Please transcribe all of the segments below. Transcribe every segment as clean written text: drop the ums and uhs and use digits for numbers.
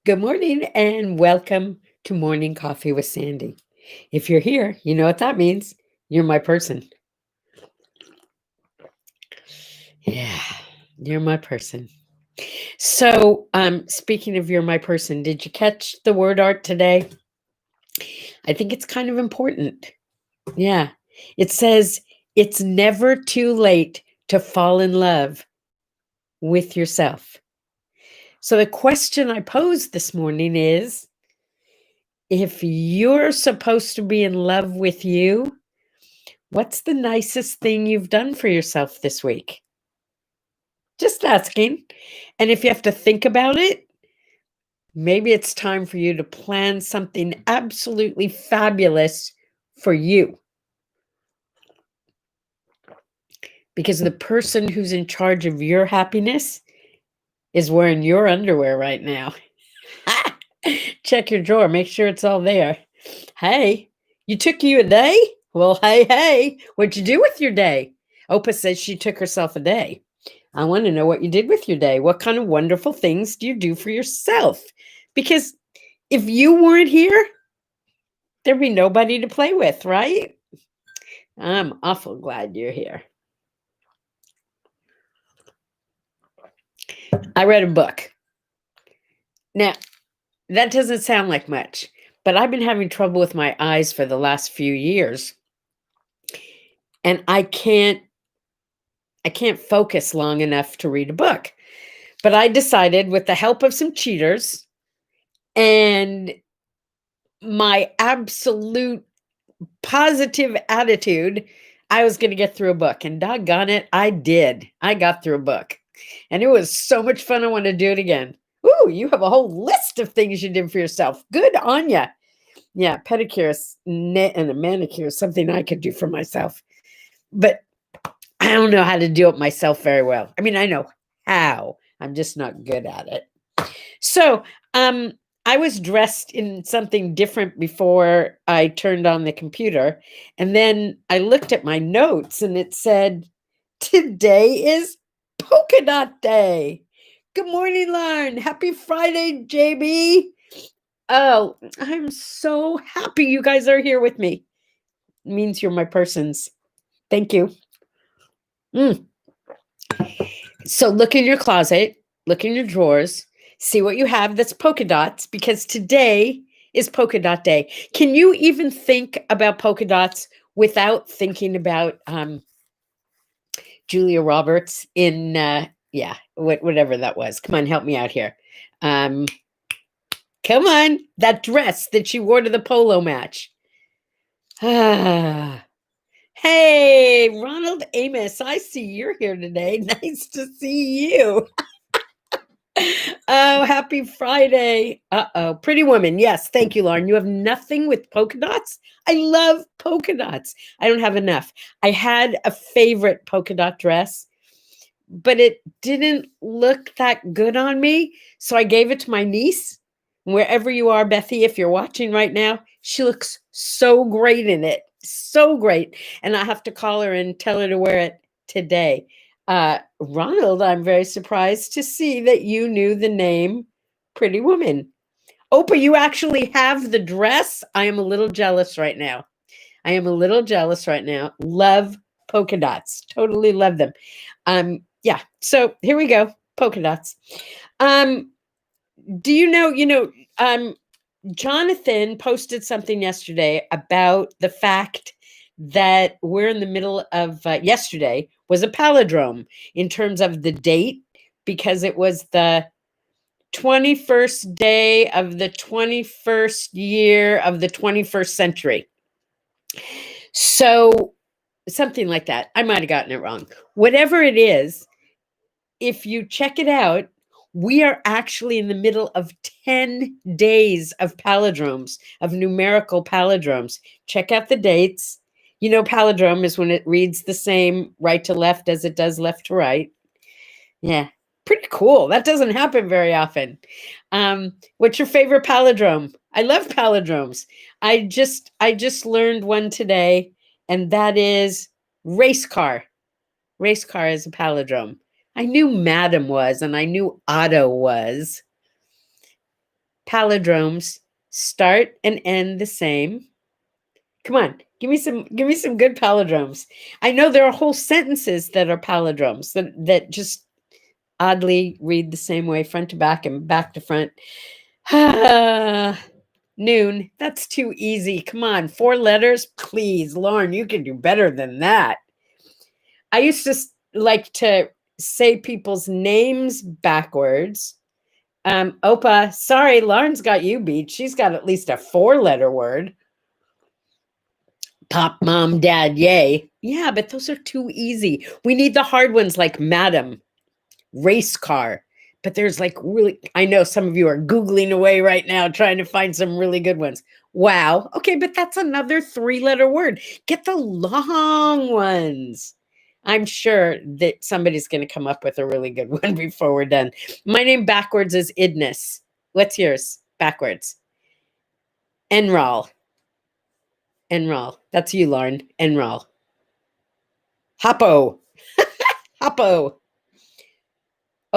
Good morning and welcome to Morning Coffee with Sandy. If you're here, you know what that means. You're my person. Yeah, you're my person. So, speaking of you're my person, did you catch the word art today? I think it's kind of important. Yeah. It says it's never too late to fall in love with yourself. So, the question I posed this morning is if you're supposed to be in love with you, what's the nicest thing you've done for yourself this week? Just asking. And if you have to think about it, maybe it's time for you to plan something absolutely fabulous for you. Because the person who's in charge of your happiness is wearing your underwear right now. Check your drawer, make sure it's all there. Hey, you took you a day? Well, hey, what'd you do with your day? Opa says she took herself a day. I want to know what you did with your day. What kind of wonderful things do you do for yourself? Because if you weren't here, there'd be nobody to play with, right? I'm awful glad you're here. I read a book. Now, that doesn't sound like much, but I've been having trouble with my eyes for the last few years. And I can't focus long enough to read a book. But I decided with the help of some cheaters and my absolute positive attitude, I was going to get through a book. And doggone it, I did. I got through a book. And it was so much fun. I want to do it again. Ooh, you have a whole list of things you did for yourself. Good on you. Yeah, pedicure and a manicure is something I could do for myself. But I don't know how to do it myself very well. I mean, I know how. I'm just not good at it. So, I was dressed in something different before I turned on the computer. And then I looked at my notes and it said, today is Polka Dot Day. Good morning, Lauren. Happy Friday, JB. Oh, I'm so happy you guys are here with me. It means you're my persons. Thank you. So look in your closet, look in your drawers, see what you have that's polka dots, because today is polka dot day. Can you even think about polka dots without thinking about Julia Roberts in whatever that was? Come on, help me out here. Come on, that dress that she wore to the polo match. Ah. Hey, Ronald Amos, I see you're here today. Nice to see you. Oh, happy Friday. Uh-oh. Pretty Woman. Yes. Thank you, Lauren. You have nothing with polka dots? I love polka dots. I don't have enough. I had a favorite polka dot dress, but it didn't look that good on me. So I gave it to my niece. Wherever you are, Bethy, if you're watching right now, she looks so great in it. So great. And I have to call her and tell her to wear it today. Ronald, I'm very surprised to see that you knew the name Pretty Woman. Opa, you actually have the dress. I am a little jealous right now. Love polka dots. Totally love them. Yeah. So here we go. Polka dots. Do Jonathan posted something yesterday about the fact that we're in the middle of yesterday was a palindrome in terms of the date, because it was the 21st day of the 21st year of the 21st century. So something like that. I might have gotten it wrong. Whatever it is, if you check it out, we are actually in the middle of 10 days of palindromes, of numerical palindromes. Check out the dates. You know, palindrome is when it reads the same right to left as it does left to right. Yeah, pretty cool. That doesn't happen very often. What's your favorite palindrome? I love palindromes. I just learned one today, and that is race car. Race car is a palindrome. I knew Madam was, and I knew Otto was. palindromes start and end the same? Come on, give me some good palindromes. I know there are whole sentences that are palindromes that just oddly read the same way, front to back and back to front. Noon. That's too easy. Come on, 4 letters, please, Lauren. You can do better than that. I used to like to say people's names backwards. Opa, sorry, Lauren's got you beat. She's got at least a 4-letter word. Pop, mom, dad, yay. Yeah, but those are too easy. We need the hard ones like madam, race car. But there's like really, I know some of you are Googling away right now trying to find some really good ones. Wow. Okay, but that's another 3-letter word. Get the long ones. I'm sure that somebody's going to come up with a really good one before we're done. My name backwards is Idness. What's yours backwards? Enroll. Enroll. That's you, Lauren. Enroll. Hoppo. Hoppo.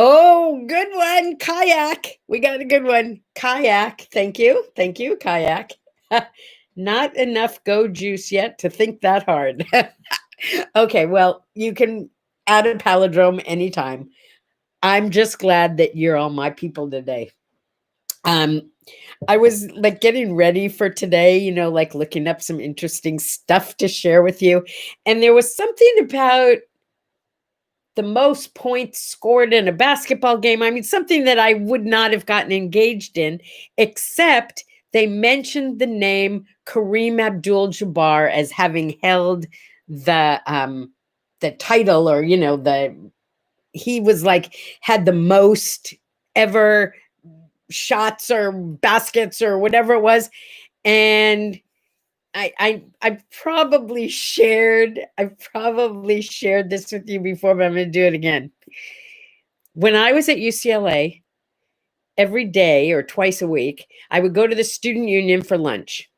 Oh, good one. Kayak. We got a good one. Kayak. Thank you. Thank you. Kayak. Not enough go juice yet to think that hard. Okay, well, you can add a palindrome anytime. I'm just glad that you're all my people today. I was like getting ready for today, you know, like looking up some interesting stuff to share with you. And there was something about the most points scored in a basketball game. I mean, something that I would not have gotten engaged in, except they mentioned the name Kareem Abdul Jabar as having held the title, or, you know, he was like had the most ever shots or baskets or whatever it was. And I probably shared this with you before, but I'm going to do it again. When I was at UCLA, every day or twice a week, I would go to the student union for lunch.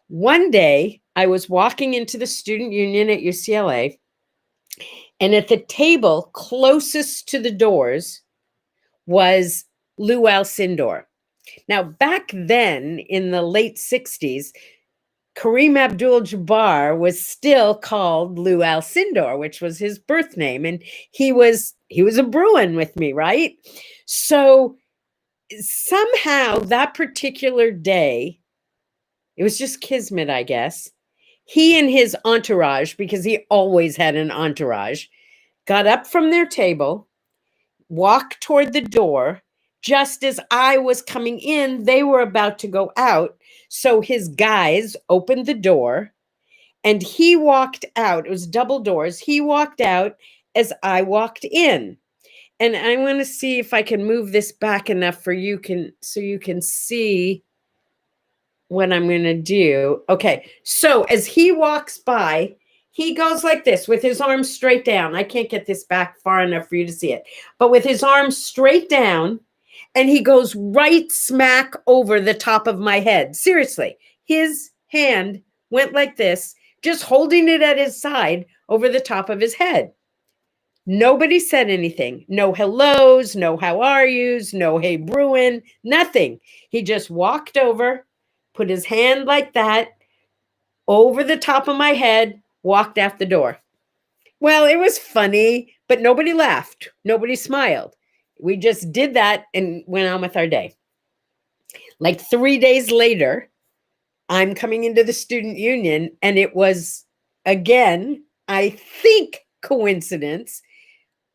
One day, I was walking into the student union at UCLA, and at the table closest to the doors was Lou Alcindor. Now, back then in the late 60s, Kareem Abdul-Jabbar was still called Lou Alcindor, which was his birth name. And he was a Bruin with me, right? So somehow that particular day, it was just kismet, I guess. He and his entourage, because he always had an entourage, got up from their table, walked toward the door. Just as I was coming in, they were about to go out. So his guys opened the door and he walked out. It was double doors. He walked out as I walked in. And I want to see if I can move this back enough so you can see what I'm going to do. Okay. So as he walks by, he goes like this with his arms straight down. I can't get this back far enough for you to see it, but with his arms straight down, and he goes right smack over the top of my head. Seriously, his hand went like this, just holding it at his side over the top of his head. Nobody said anything. No hellos, no how are yous, no hey Bruin, nothing. He just walked over, put his hand like that over the top of my head, walked out the door. Well, it was funny, but nobody laughed. Nobody smiled. We just did that and went on with our day. Like 3 days later, I'm coming into the student union, and it was, again, I think coincidence.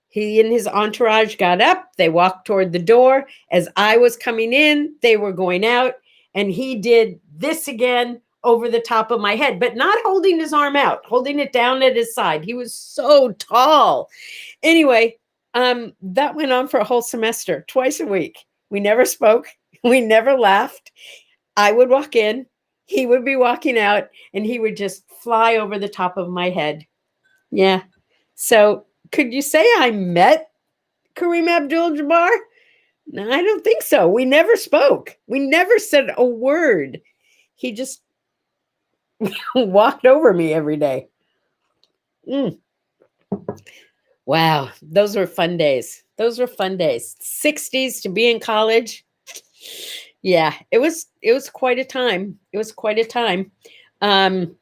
He and his entourage got up. They walked toward the door. As I was coming in, they were going out, and he did this again over the top of my head, but not holding his arm out, holding it down at his side. He was so tall. Anyway, that went on for a whole semester, twice a week. We never spoke. We never laughed. I would walk in, he would be walking out, and he would just fly over the top of my head. Yeah. So could you say I met Kareem Abdul-Jabbar? No, I don't think so. We never spoke. We never said a word. He just walked over me every day. Wow, those were fun days. Those were fun days. 60s to be in college. Yeah, it was quite a time. It was quite a time. Um,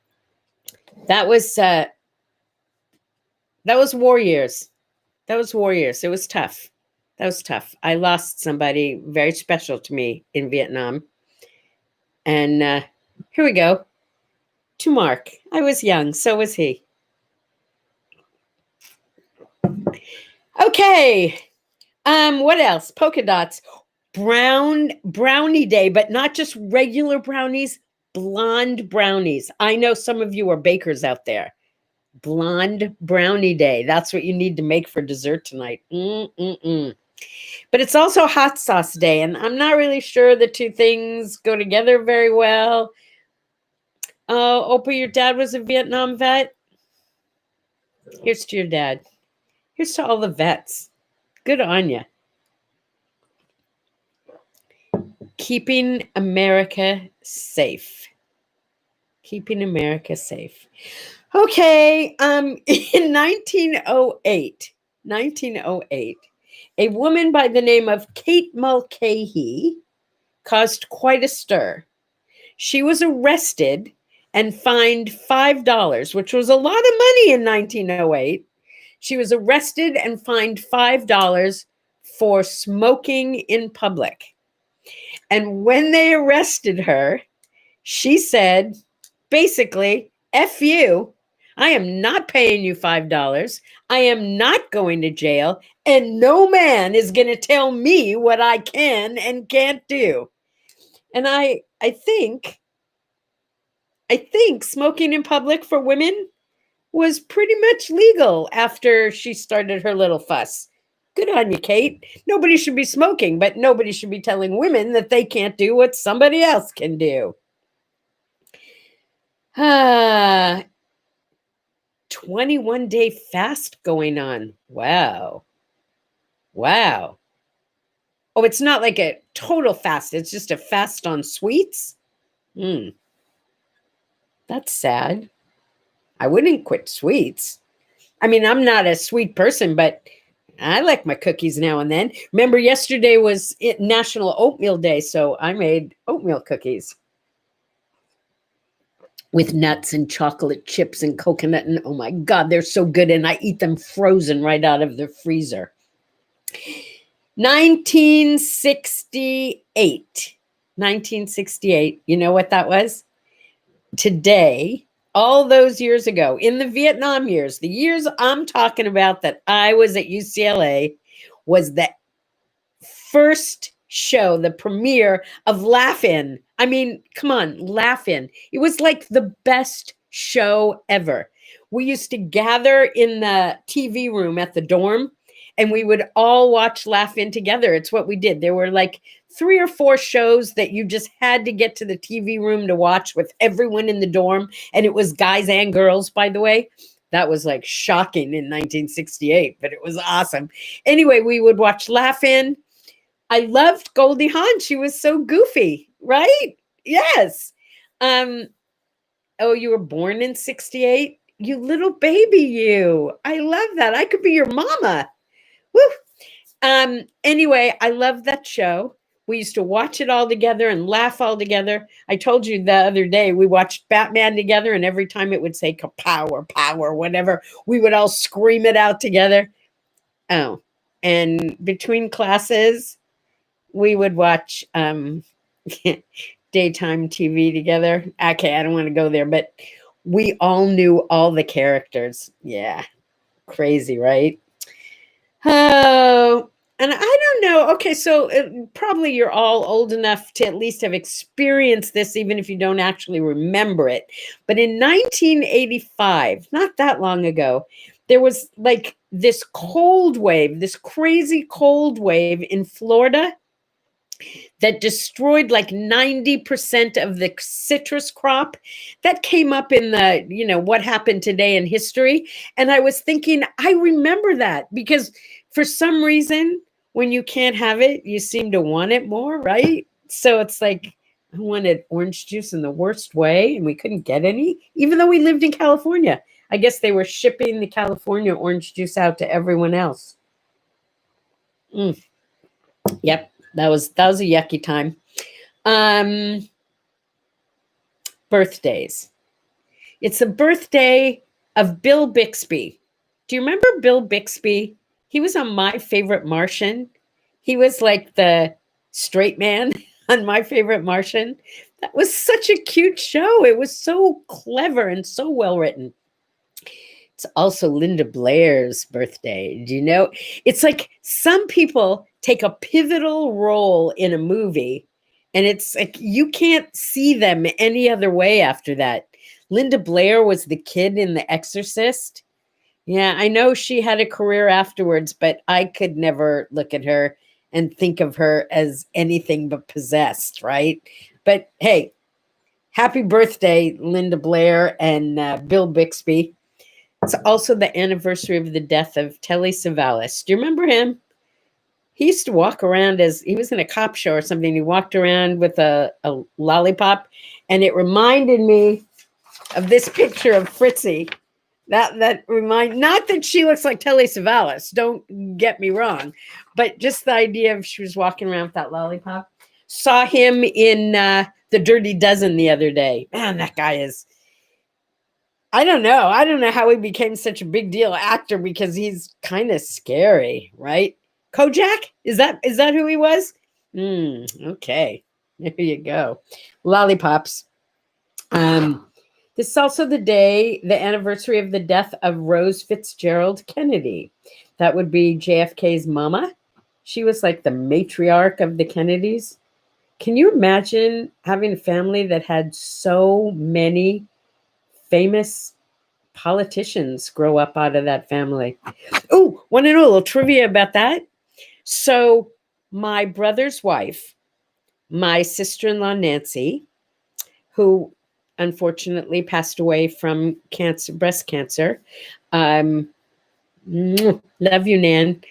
that was that was war years. That was war years. It was tough. That was tough. I lost somebody very special to me in Vietnam. And here we go to Mark. I was young, so was he. Okay. What else? Polka dots. Brownie day, but not just regular brownies, blonde brownies. I know some of you are bakers out there. Blonde brownie day. That's what you need to make for dessert tonight. Mm-mm-mm. But it's also hot sauce day, and I'm not really sure the two things go together very well. Opa, your dad was a Vietnam vet. Here's to your dad. Here's to all the vets. Good on you. Keeping America safe. Keeping America safe. Okay, in 1908, a woman by the name of Kate Mulcahy caused quite a stir. She was arrested and fined $5, which was a lot of money in 1908. She was arrested and fined $5 for smoking in public. And when they arrested her, she said, basically, F you. I am not paying you $5. I am not going to jail. And no man is going to tell me what I can and can't do. And I think smoking in public for women was pretty much legal after she started her little fuss. Good on you, Kate. Nobody should be smoking, but nobody should be telling women that they can't do what somebody else can do. 21-day fast going on. Wow. Wow. Oh, it's not like a total fast. It's just a fast on sweets? That's sad. I wouldn't quit sweets. I mean, I'm not a sweet person, but I like my cookies now and then. Remember, yesterday was National Oatmeal Day, so I made oatmeal cookies with nuts and chocolate chips and coconut. And oh my God, they're so good. And I eat them frozen right out of the freezer. 1968. 1968. You know what that was? Today, all those years ago, in the Vietnam years, the years I'm talking about that I was at UCLA, was the first show, the premiere of Laugh-In. I mean, come on, Laugh-In. It was like the best show ever. We used to gather in the TV room at the dorm, and we would all watch Laugh-In together. It's what we did. There were like 3 or 4 shows that you just had to get to the TV room to watch with everyone in the dorm. And it was guys and girls, by the way. That was like shocking in 1968, but it was awesome. Anyway, we would watch Laugh-In. I loved Goldie Hawn. She was so goofy, right? Yes. Oh, you were born in 68? You little baby, you. I love that. I could be your mama. Woo. Anyway, I love that show. We used to watch it all together and laugh all together. I told you the other day we watched Batman together, and every time it would say kapow or pow or whatever, we would all scream it out together. Oh, and between classes, we would watch daytime TV together. Okay, I don't want to go there, but we all knew all the characters. Yeah, crazy, right? Oh, and I don't know. Okay, so probably you're all old enough to at least have experienced this, even if you don't actually remember it. But in 1985, not that long ago, there was like this cold wave, this crazy cold wave in Florida that destroyed like 90% of the citrus crop. That came up in the, what happened today in history. And I was thinking, I remember that because for some reason, when you can't have it, you seem to want it more, right? So it's like, I wanted orange juice in the worst way, and we couldn't get any, even though we lived in California. I guess they were shipping the California orange juice out to everyone else. Yep, that was a yucky time. Um, Birthdays. It's the birthday of Bill Bixby. Do you remember Bill Bixby? He was on My Favorite Martian. He was like the straight man on My Favorite Martian. That was such a cute show. It was so clever and so well written. It's also Linda Blair's birthday. Do you know? It's like some people take a pivotal role in a movie, and it's like you can't see them any other way after that. Linda Blair was the kid in The Exorcist. Yeah, I know she had a career afterwards, but I could never look at her and think of her as anything but possessed, right? But hey, happy birthday, Linda Blair and Bill Bixby. It's also the anniversary of the death of Telly Savalas. Do you remember him? He used to walk around as he was in a cop show or something. He walked around with a lollipop, and it reminded me of this picture of Fritzy. That remind not that she looks like Telly Savalas. Don't get me wrong, but just the idea of she was walking around with that lollipop. Saw him in the Dirty Dozen the other day. Man, that guy is. I don't know. I don't know how he became such a big deal actor because he's kind of scary, right? Kojak? Is that who he was? Okay. There you go. Lollipops. This is also the anniversary of the death of Rose Fitzgerald Kennedy. That would be JFK's mama. She was like the matriarch of the Kennedys. Can you imagine having a family that had so many famous politicians grow up out of that family? Oh, want to know a little trivia about that? So, my brother's wife, my sister-in-law Nancy, who unfortunately passed away from breast cancer. Love you, Nan.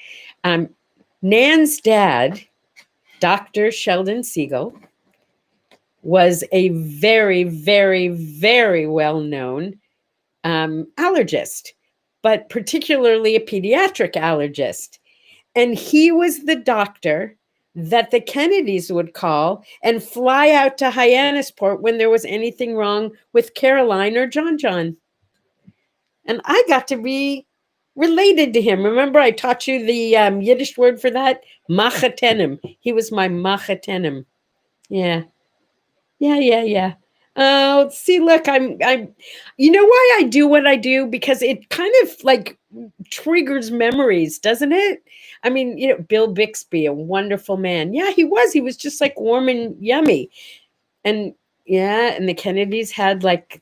Nan's dad, Dr. Sheldon Siegel, was a very, very, very well-known allergist, but particularly a pediatric allergist. And he was the doctor that the Kennedys would call and fly out to Hyannisport when there was anything wrong with Caroline or John John. And I got to be related to him. Remember, I taught you the Yiddish word for that? Machatenim. He was my machatenim. Yeah. Yeah. Oh, see, look, I'm, you know why I do what I do? Because it kind of like triggers memories, doesn't it? I mean, Bill Bixby, a wonderful man. Yeah, he was. He was just like warm and yummy. And yeah, and the Kennedys had like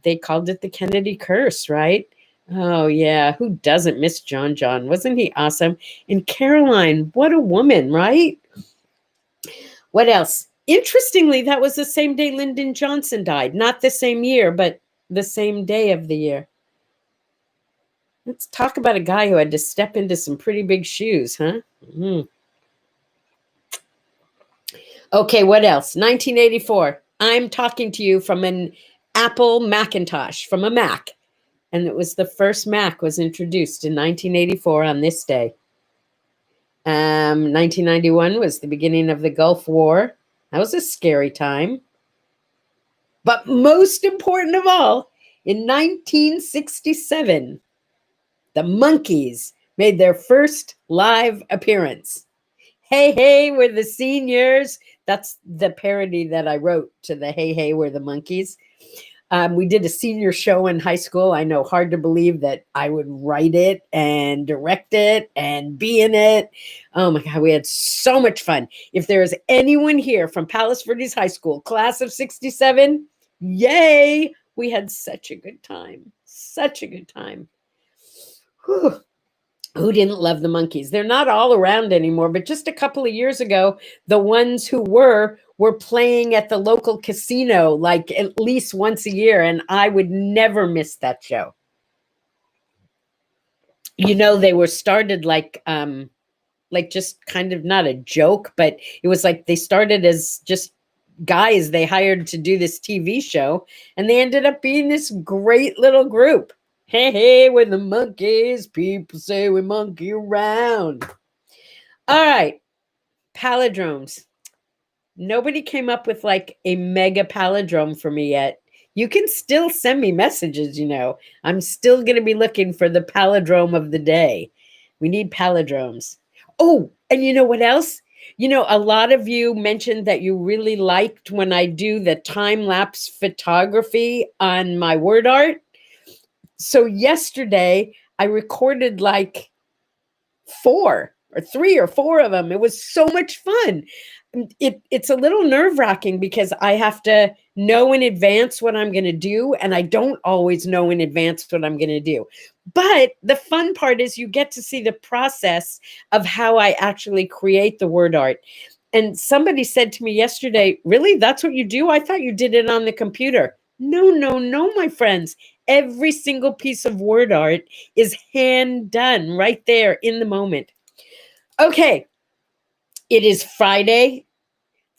they called it the Kennedy curse, right? Oh yeah, who doesn't miss John John? Wasn't he awesome? And Caroline, what a woman, right? What else? Interestingly, that was the same day Lyndon Johnson died. Not the same year, but the same day of the year. Let's talk about a guy who had to step into some pretty big shoes, huh? Okay, what else? 1984. I'm talking to you from an Apple Macintosh, from a Mac. And it was the first Mac was introduced in 1984 on this day. 1991 was the beginning of the Gulf War. That was a scary time. But most important of all, in 1967, the Monkees made their first live appearance. Hey, hey, we're the seniors. That's the parody that I wrote to the Hey, hey, we're the Monkees. We did a senior show in high school. I know, hard to believe that I would write it and direct it and be in it. Oh my God, we had so much fun. If there is anyone here from Palos Verdes High School, class of 67, yay! We had such a good time. Such a good time. Whew. Who didn't love the Monkees? They're not all around anymore, but just a couple of years ago, the ones who were playing at the local casino like at least once a year, and I would never miss that show. They were started like just kind of not a joke, but it was like they started as just guys they hired to do this TV show, and they ended up being this great little group. Hey, hey, we're the Monkees. People say we monkey around. All right. Palindromes. Nobody came up with like a mega palindrome for me yet. You can still send me messages, you know. I'm still going to be looking for the palindrome of the day. We need palindromes. Oh, and you know what else? You know, a lot of you mentioned that you really liked when I do the time lapse photography on my word art. So yesterday I recorded like 4 or 3 or 4 of them. It was so much fun. It's a little nerve-wracking because I have to know in advance what I'm going to do, and I don't always know in advance what I'm going to do. But the fun part is you get to see the process of how I actually create the word art. And somebody said to me yesterday, "Really? That's what you do? I thought you did it on the computer." No, no, no, my friends. Every single piece of word art is hand done right there in the moment. Okay, it is Friday.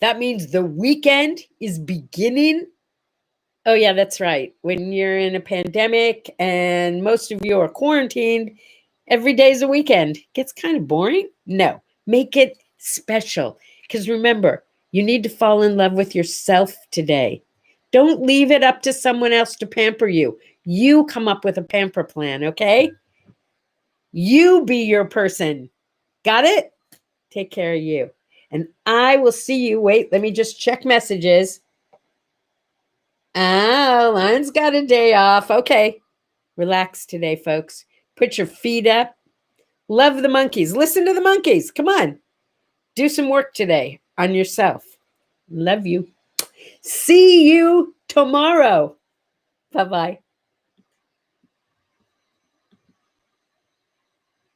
That means the weekend is beginning. Oh, yeah, that's right. When you're in a pandemic and most of you are quarantined, every day is a weekend. Gets kind of boring. No, make it special. Because remember, you need to fall in love with yourself today. Don't leave it up to someone else to pamper you. You come up with a pamper plan, okay? You be your person. Got it? Take care of you. And I will see you. Wait, let me just check messages. Lauren's got a day off. Okay. Relax today, folks. Put your feet up. Love the Monkees. Listen to the Monkees. Come on. Do some work today on yourself. Love you. See you tomorrow. Bye-bye.